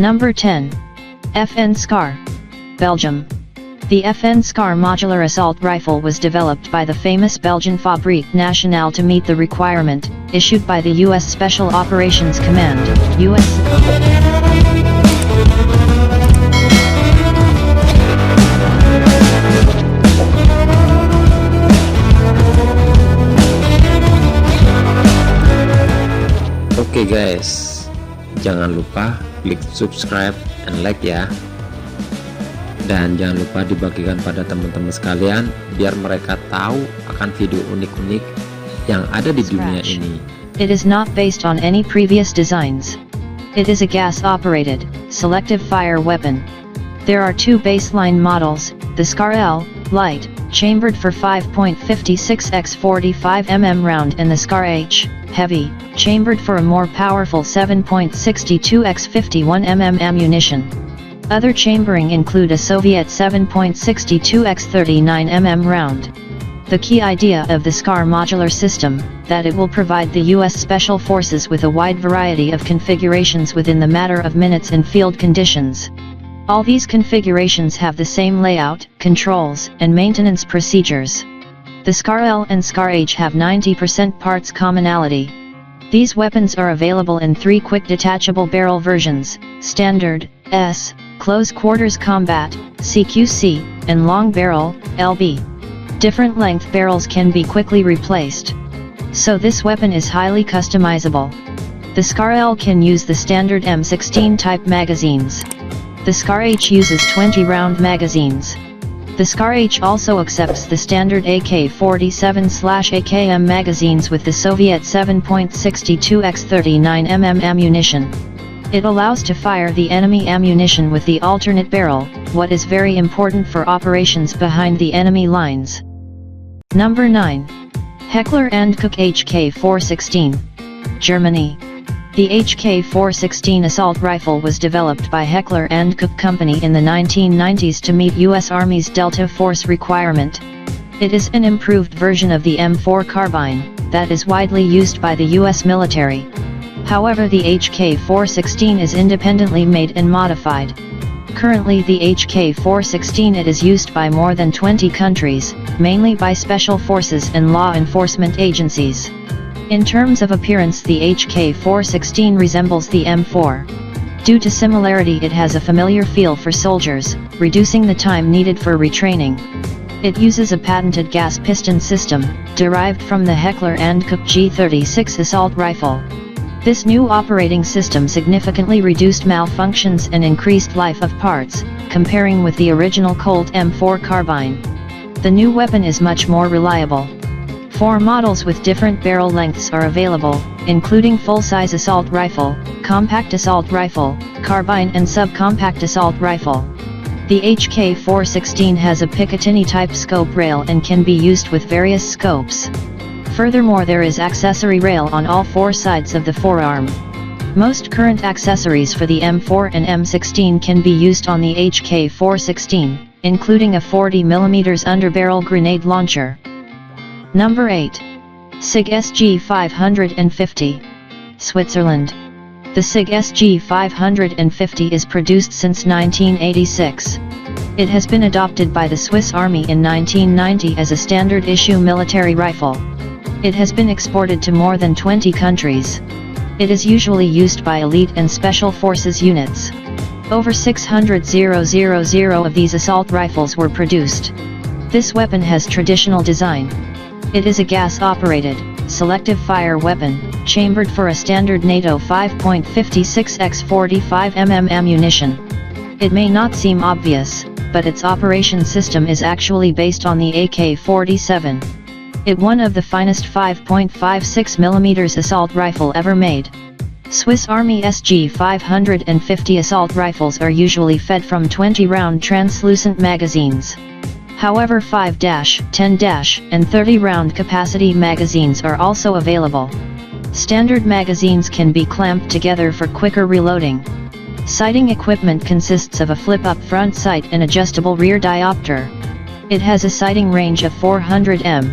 Number 10. FN SCAR, Belgium. The FN SCAR modular assault rifle was developed by the famous Belgian Fabrique Nationale to meet the requirement issued by the U.S. Special Operations Command, U.S. Oke guys, jangan lupa klik subscribe and like ya. Dan jangan lupa dibagikan pada teman-teman sekalian biar mereka tahu akan video unik-unik yang ada di dunia ini. It is not based on any previous designs. It is a gas-operated, selective fire weapon. There are two baseline models, the SCAR L, light, chambered for 5.56 x 45 mm round, and the SCAR H, heavy, chambered for a more powerful 7.62 x 51 mm ammunition. Other chambering include a Soviet 7.62 x 39 mm round. The key idea of the SCAR modular system, that it will provide the U.S. Special Forces with a wide variety of configurations within the matter of minutes in field conditions. All these configurations have the same layout, controls, and maintenance procedures. The SCAR L and SCAR H have 90% parts commonality. These weapons are available in three quick detachable barrel versions, Standard, S, Close Quarters Combat, CQC, and Long Barrel, LB. Different length barrels can be quickly replaced. So this weapon is highly customizable. The SCAR L can use the standard M16 type magazines. The SCAR H uses 20-round magazines. The SCAR H also accepts the standard AK-47/AKM magazines with the Soviet 7.62 x 39 mm ammunition. It allows to fire the enemy ammunition with the alternate barrel, what is very important for operations behind the enemy lines. Number 9. Heckler & Koch HK416, Germany. The HK416 assault rifle was developed by Heckler & Koch Company in the 1990s to meet U.S. Army's Delta Force requirement. It is an improved version of the M4 carbine, that is widely used by the U.S. military. However, the HK416 is independently made and modified. Currently the HK416 it is used by more than 20 countries, mainly by special forces and law enforcement agencies. In terms of appearance, the HK416 resembles the M4. Due to similarity, it has a familiar feel for soldiers, reducing the time needed for retraining. It uses a patented gas piston system, derived from the Heckler & Koch G36 assault rifle. This new operating system significantly reduced malfunctions and increased life of parts, comparing with the original Colt M4 carbine. The new weapon is much more reliable. 4 models with different barrel lengths are available, including full-size assault rifle, compact assault rifle, carbine and subcompact assault rifle. The HK416 has a Picatinny-type scope rail and can be used with various scopes. Furthermore, there is accessory rail on all 4 sides of the forearm. Most current accessories for the M4 and M16 can be used on the HK416, including a 40mm underbarrel grenade launcher. Number 8. SIG SG550, Switzerland. The SIG SG550 is produced since 1986. It has been adopted by the Swiss Army in 1990 as a standard issue military rifle. It has been exported to more than 20 countries. It is usually used by elite and special forces units. Over 600,000 of these assault rifles were produced. This weapon has traditional design. It is a gas-operated, selective fire weapon, chambered for a standard NATO 5.56 x 45 mm ammunition. It may not seem obvious, but its operation system is actually based on the AK-47. It one of the finest 5.56 mm assault rifle ever made. Swiss Army SG550 assault rifles are usually fed from 20-round translucent magazines. However, 5-, 10-, and 30-round capacity magazines are also available. Standard magazines can be clamped together for quicker reloading. Sighting equipment consists of a flip-up front sight and adjustable rear diopter. It has a sighting range of 400 m.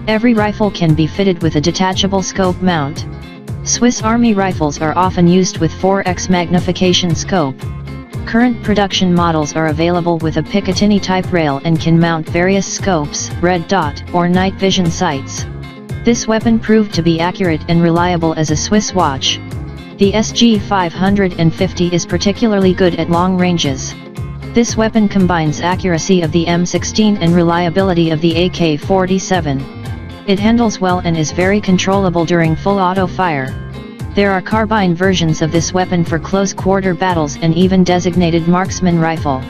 Every rifle can be fitted with a detachable scope mount. Swiss Army rifles are often used with 4x magnification scope. Current production models are available with a Picatinny type rail and can mount various scopes, red dot, or night vision sights. This weapon proved to be accurate and reliable as a Swiss watch. The SG 550 is particularly good at long ranges. This weapon combines accuracy of the M16 and reliability of the AK-47. It handles well and is very controllable during full auto fire. There are carbine versions of this weapon for close-quarter battles and even designated marksman rifle.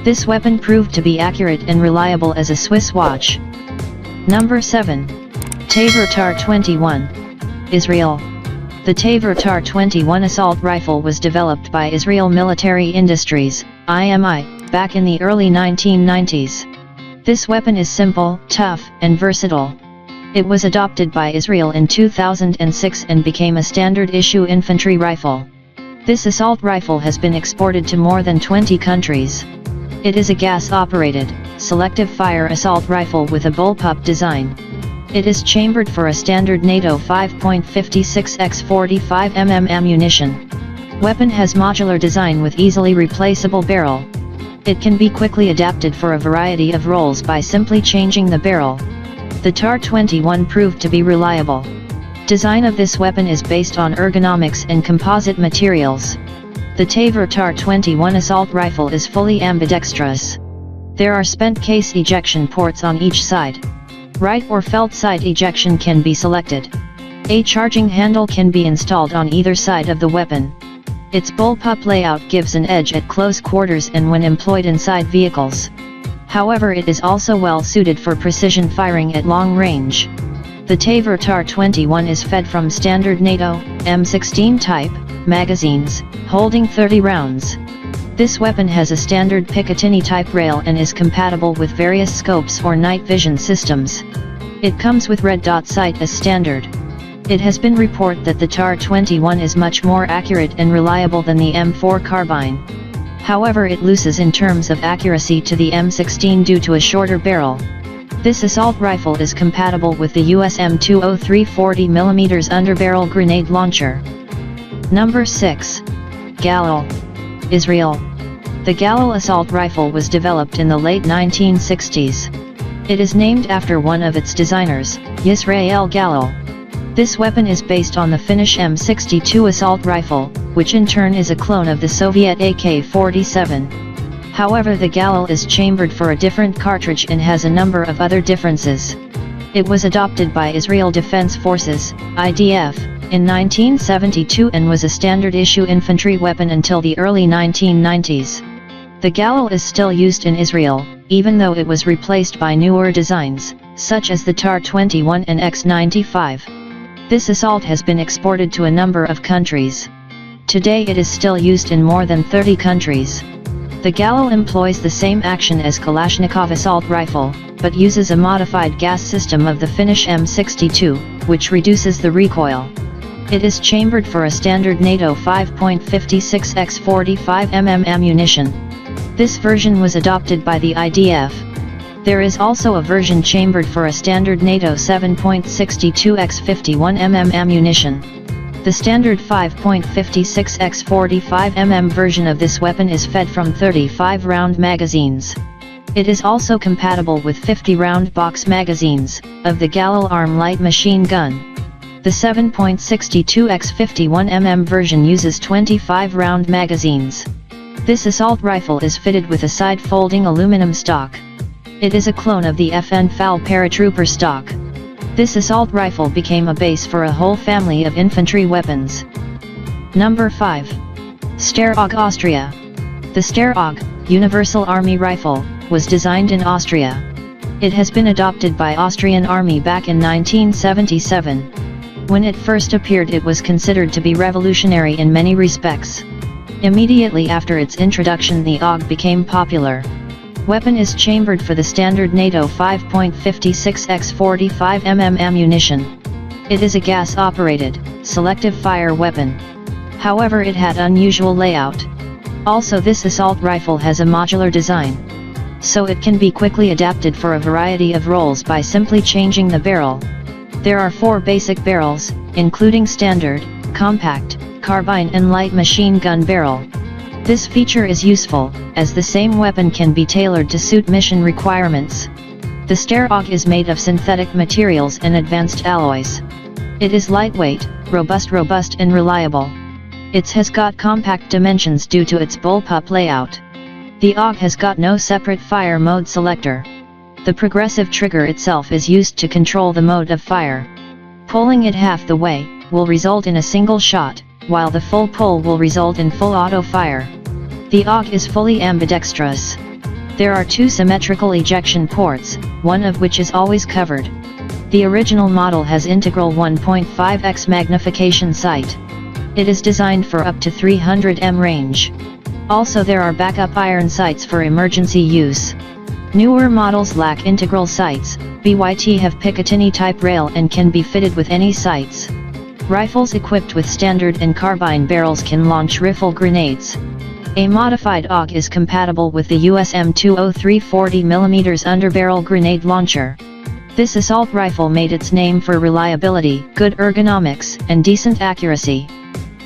This weapon proved to be accurate and reliable as a Swiss watch. Number 7. Tavor TAR-21. Israel. The Tavor TAR-21 assault rifle was developed by Israel Military Industries, IMI, back in the early 1990s. This weapon is simple, tough, and versatile. It was adopted by Israel in 2006 and became a standard-issue infantry rifle. This assault rifle has been exported to more than 20 countries. It is a gas-operated, selective fire assault rifle with a bullpup design. It is chambered for a standard NATO 5.56x45mm ammunition. Weapon has modular design with easily replaceable barrel. It can be quickly adapted for a variety of roles by simply changing the barrel. The TAR-21 proved to be reliable. Design of this weapon is based on ergonomics and composite materials. The Tavor TAR-21 assault rifle is fully ambidextrous. There are spent case ejection ports on each side. Right or felt side ejection can be selected. A charging handle can be installed on either side of the weapon. Its bullpup layout gives an edge at close quarters and when employed inside vehicles. However, it is also well suited for precision firing at long range. The Tavor TAR-21 is fed from standard NATO, M16 type, magazines, holding 30 rounds. This weapon has a standard Picatinny type rail and is compatible with various scopes or night vision systems. It comes with red dot sight as standard. It has been reported that the TAR-21 is much more accurate and reliable than the M4 carbine. However, it loses in terms of accuracy to the M16 due to a shorter barrel. This assault rifle is compatible with the US M203 40mm underbarrel grenade launcher. Number 6. Galil. Israel. The Galil assault rifle was developed in the late 1960s. It is named after one of its designers, Yisrael Galil. This weapon is based on the Finnish M62 assault rifle, which in turn is a clone of the Soviet AK-47. However, the Galil is chambered for a different cartridge and has a number of other differences. It was adopted by Israel Defense Forces, IDF, in 1972 and was a standard-issue infantry weapon until the early 1990s. The Galil is still used in Israel, even though it was replaced by newer designs, such as the TAR-21 and X-95. This assault has been exported to a number of countries. Today it is still used in more than 30 countries. The Galil employs the same action as Kalashnikov assault rifle, but uses a modified gas system of the Finnish M62, which reduces the recoil. It is chambered for a standard NATO 5.56x45mm ammunition. This version was adopted by the IDF. There is also a version chambered for a standard NATO 7.62x51mm ammunition. The standard 5.56x45mm version of this weapon is fed from 35-round magazines. It is also compatible with 50-round box magazines, of the Galil Arm light machine gun. The 7.62x51mm version uses 25-round magazines. This assault rifle is fitted with a side-folding aluminum stock. It is a clone of the FN FAL paratrooper stock. This assault rifle became a base for a whole family of infantry weapons. Number 5. Steyr-AUG Austria. The Steyr-AUG, Universal Army Rifle, was designed in Austria. It has been adopted by Austrian Army back in 1977. When it first appeared, it was considered to be revolutionary in many respects. Immediately after its introduction, the AUG became popular. Weapon is chambered for the standard NATO 5.56x45mm ammunition. It is a gas-operated, selective fire weapon. However, it had unusual layout. Also, this assault rifle has a modular design. So it can be quickly adapted for a variety of roles by simply changing the barrel. There are 4 basic barrels, including standard, compact, carbine and light machine gun barrel. This feature is useful, as the same weapon can be tailored to suit mission requirements. The Steyr AUG is made of synthetic materials and advanced alloys. It is lightweight, robust and reliable. It has got compact dimensions due to its bullpup layout. The AUG has got no separate fire mode selector. The progressive trigger itself is used to control the mode of fire. Pulling it half the way will result in a single shot, while the full pull will result in full auto fire. The AUG is fully ambidextrous. There are 2 symmetrical ejection ports, one of which is always covered. The original model has integral 1.5x magnification sight. It is designed for up to 300 m range. Also there are backup iron sights for emergency use. Newer models lack integral sights. BYT have Picatinny type rail and can be fitted with any sights. Rifles equipped with standard and carbine barrels can launch rifle grenades. A modified AUG is compatible with the USM 203 40mm underbarrel grenade launcher. This assault rifle made its name for reliability, good ergonomics, and decent accuracy.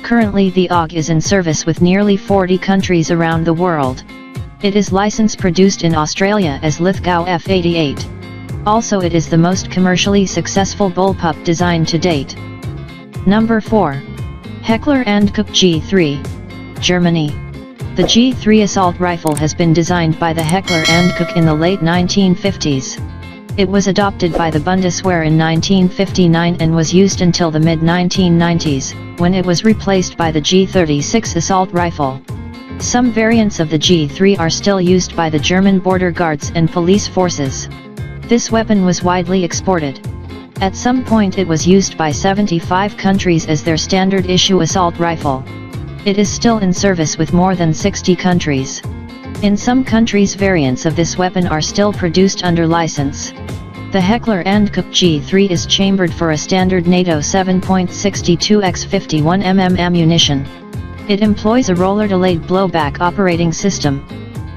Currently the AUG is in service with nearly 40 countries around the world. It is licensed produced in Australia as Lithgow F88. Also it is the most commercially successful bullpup design to date. Number 4. Heckler & Koch G3, Germany. The G3 assault rifle has been designed by the Heckler & Koch in the late 1950s. It was adopted by the Bundeswehr in 1959 and was used until the mid-1990s, when it was replaced by the G36 assault rifle. Some variants of the G3 are still used by the German border guards and police forces. This weapon was widely exported. At some point it was used by 75 countries as their standard issue assault rifle. It is still in service with more than 60 countries. In some countries variants of this weapon are still produced under license. The Heckler & Koch G3 is chambered for a standard NATO 7.62x 51mm ammunition. It employs a roller-delayed blowback operating system.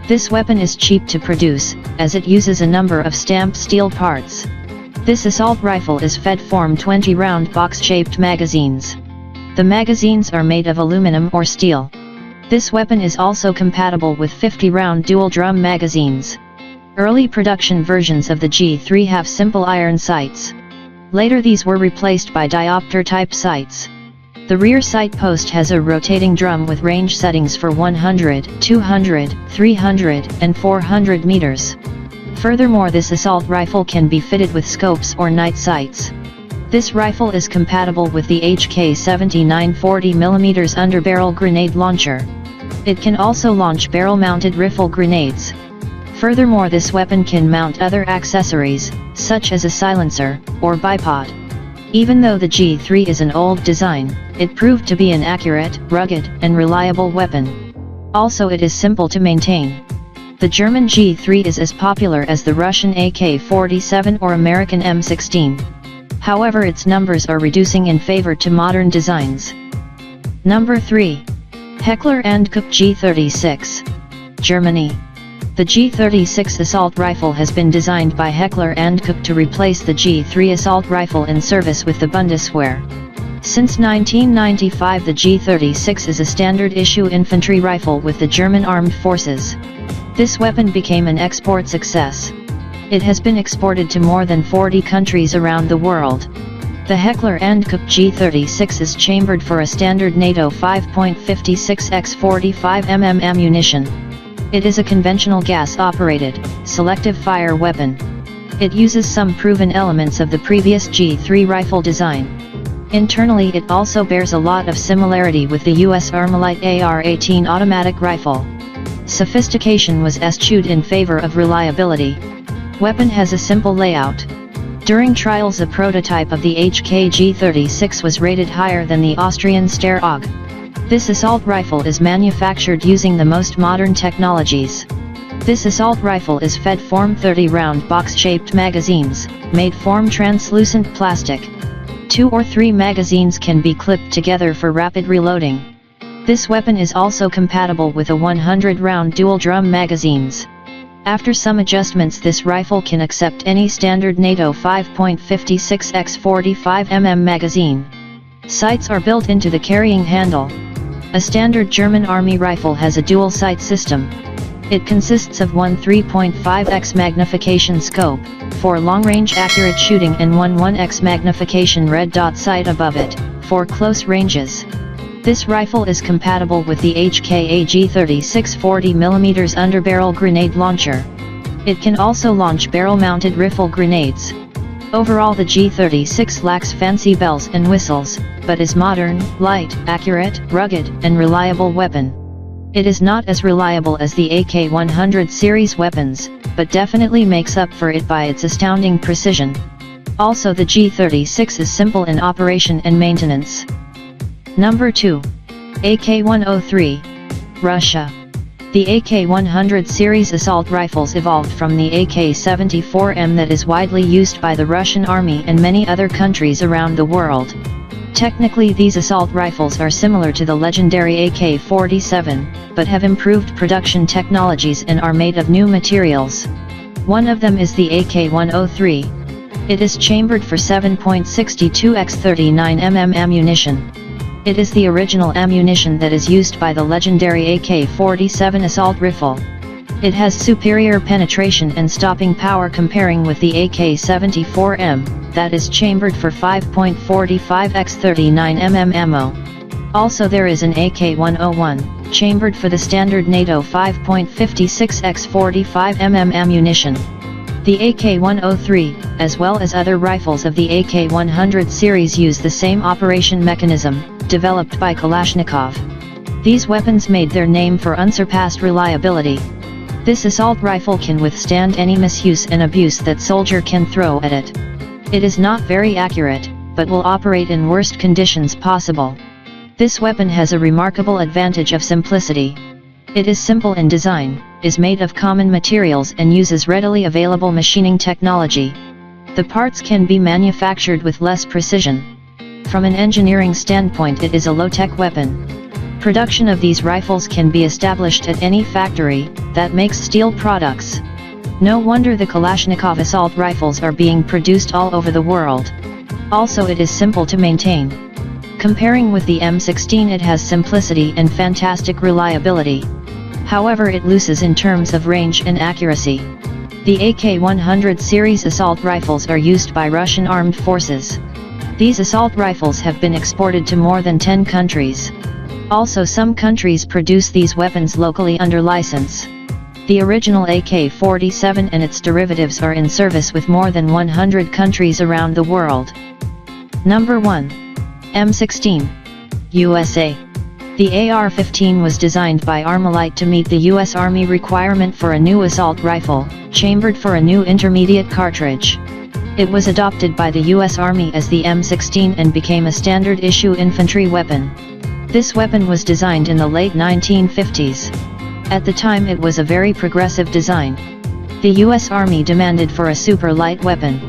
This weapon is cheap to produce, as it uses a number of stamped steel parts. This assault rifle is fed Form 20-round box-shaped magazines. The magazines are made of aluminum or steel. This weapon is also compatible with 50-round dual-drum magazines. Early production versions of the G3 have simple iron sights. Later these were replaced by diopter-type sights. The rear sight post has a rotating drum with range settings for 100, 200, 300, and 400 meters. Furthermore, this assault rifle can be fitted with scopes or night sights. This rifle is compatible with the HK-79 40mm underbarrel grenade launcher. It can also launch barrel-mounted rifle grenades. Furthermore, this weapon can mount other accessories, such as a silencer, or bipod. Even though the G3 is an old design, it proved to be an accurate, rugged, and reliable weapon. Also it is simple to maintain. The German G3 is as popular as the Russian AK-47 or American M16. However, its numbers are reducing in favor to modern designs. Number 3. Heckler & Koch G36, Germany. The G36 assault rifle has been designed by Heckler & Koch to replace the G3 assault rifle in service with the Bundeswehr. Since 1995 the G36 is a standard issue infantry rifle with the German Armed Forces. This weapon became an export success. It has been exported to more than 40 countries around the world. The Heckler & Koch G36 is chambered for a standard NATO 5.56x 45mm ammunition. It is a conventional gas-operated, selective fire weapon. It uses some proven elements of the previous G3 rifle design. Internally it also bears a lot of similarity with the US Armalite AR-18 automatic rifle. Sophistication was eschewed in favor of reliability. Weapon has a simple layout. During trials a prototype of the HK G36 was rated higher than the Austrian Steyr AUG. This assault rifle is manufactured using the most modern technologies. This assault rifle is fed Form 30-round box-shaped magazines, made from translucent plastic. 2 or 3 magazines can be clipped together for rapid reloading. This weapon is also compatible with a 100-round dual-drum magazines. After some adjustments this rifle can accept any standard NATO 5.56x 45mm magazine. Sights are built into the carrying handle. A standard German army rifle has a dual sight system. It consists of one 3.5x magnification scope, for long-range accurate shooting, and one 1x magnification red dot sight above it, for close ranges. This rifle is compatible with the HKA G36 40mm underbarrel grenade launcher. It can also launch barrel-mounted rifle grenades. Overall, the G36 lacks fancy bells and whistles, but is modern, light, accurate, rugged, and reliable weapon. It is not as reliable as the AK-100 series weapons, but definitely makes up for it by its astounding precision. Also, the G36 is simple in operation and maintenance. Number 2. AK-103, Russia. The AK-100 series assault rifles evolved from the AK-74M that is widely used by the Russian army and many other countries around the world. Technically, these assault rifles are similar to the legendary AK-47, but have improved production technologies and are made of new materials. One of them is the AK-103. It is chambered for 7.62x 39mm ammunition. It is the original ammunition that is used by the legendary AK-47 assault rifle. It has superior penetration and stopping power comparing with the AK-74M, that is chambered for 5.45x 39mm ammo. Also, there is an AK-101, chambered for the standard NATO 5.56x 45mm ammunition. The AK-103, as well as other rifles of the AK-100 series, use the same operation mechanism, developed by Kalashnikov. These weapons made their name for unsurpassed reliability. This assault rifle can withstand any misuse and abuse that soldier can throw at it. It is not very accurate, but will operate in worst conditions possible. This weapon has a remarkable advantage of simplicity. It is simple in design, is made of common materials, and uses readily available machining technology. The parts can be manufactured with less precision. From an engineering standpoint, it is a low-tech weapon. Production of these rifles can be established at any factory that makes steel products. No wonder the Kalashnikov assault rifles are being produced all over the world. Also, it is simple to maintain. Comparing with the M16, it has simplicity and fantastic reliability. However, it loses in terms of range and accuracy. The AK-100 series assault rifles are used by Russian armed forces. These assault rifles have been exported to more than 10 countries. Also, some countries produce these weapons locally under license. The original AK-47 and its derivatives are in service with more than 100 countries around the world. Number 1. M16. USA. The AR-15 was designed by Armalite to meet the U.S. Army requirement for a new assault rifle, chambered for a new intermediate cartridge. It was adopted by the U.S. Army as the M16 and became a standard-issue infantry weapon. This weapon was designed in the late 1950s. At the time, it was a very progressive design. The U.S. Army demanded for a super light weapon.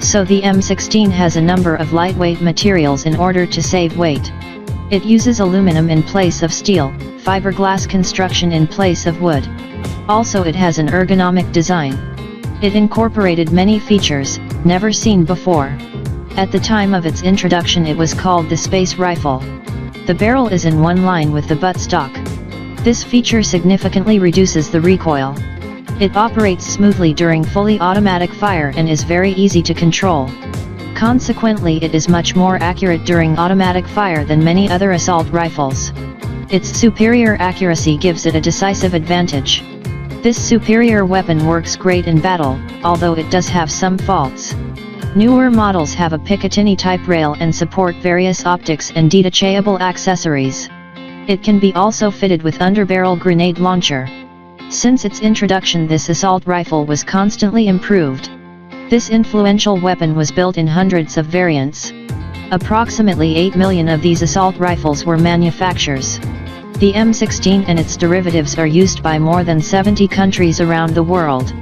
So the M16 has a number of lightweight materials in order to save weight. It uses aluminum in place of steel, fiberglass construction in place of wood. Also, it has an ergonomic design. It incorporated many features never seen before. At the time of its introduction, it was called the Space Rifle. The barrel is in one line with the buttstock. This feature significantly reduces the recoil. It operates smoothly during fully automatic fire and is very easy to control. Consequently, it is much more accurate during automatic fire than many other assault rifles. Its superior accuracy gives it a decisive advantage. This superior weapon works great in battle, although it does have some faults. Newer models have a Picatinny type rail and support various optics and detachable accessories. It can be also fitted with underbarrel grenade launcher. Since its introduction, this assault rifle was constantly improved. This influential weapon was built in hundreds of variants. Approximately 8 million of these assault rifles were manufactured. The M16 and its derivatives are used by more than 70 countries around the world.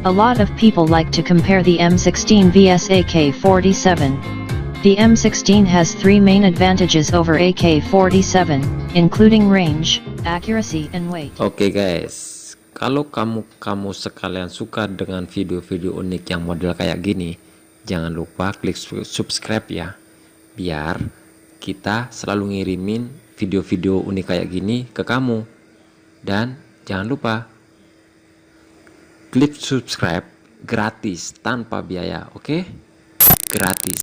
A lot of people like to compare the M16 vs AK-47. The M16 has three main advantages over AK-47, including range, accuracy, and weight. Oke guys, kalau kamu sekalian suka dengan video-video unik yang model kayak gini, jangan lupa klik subscribe ya, biar kita selalu ngirimin video-video unik kayak gini ke kamu. Dan jangan lupa klik subscribe gratis tanpa biaya, oke? Gratis.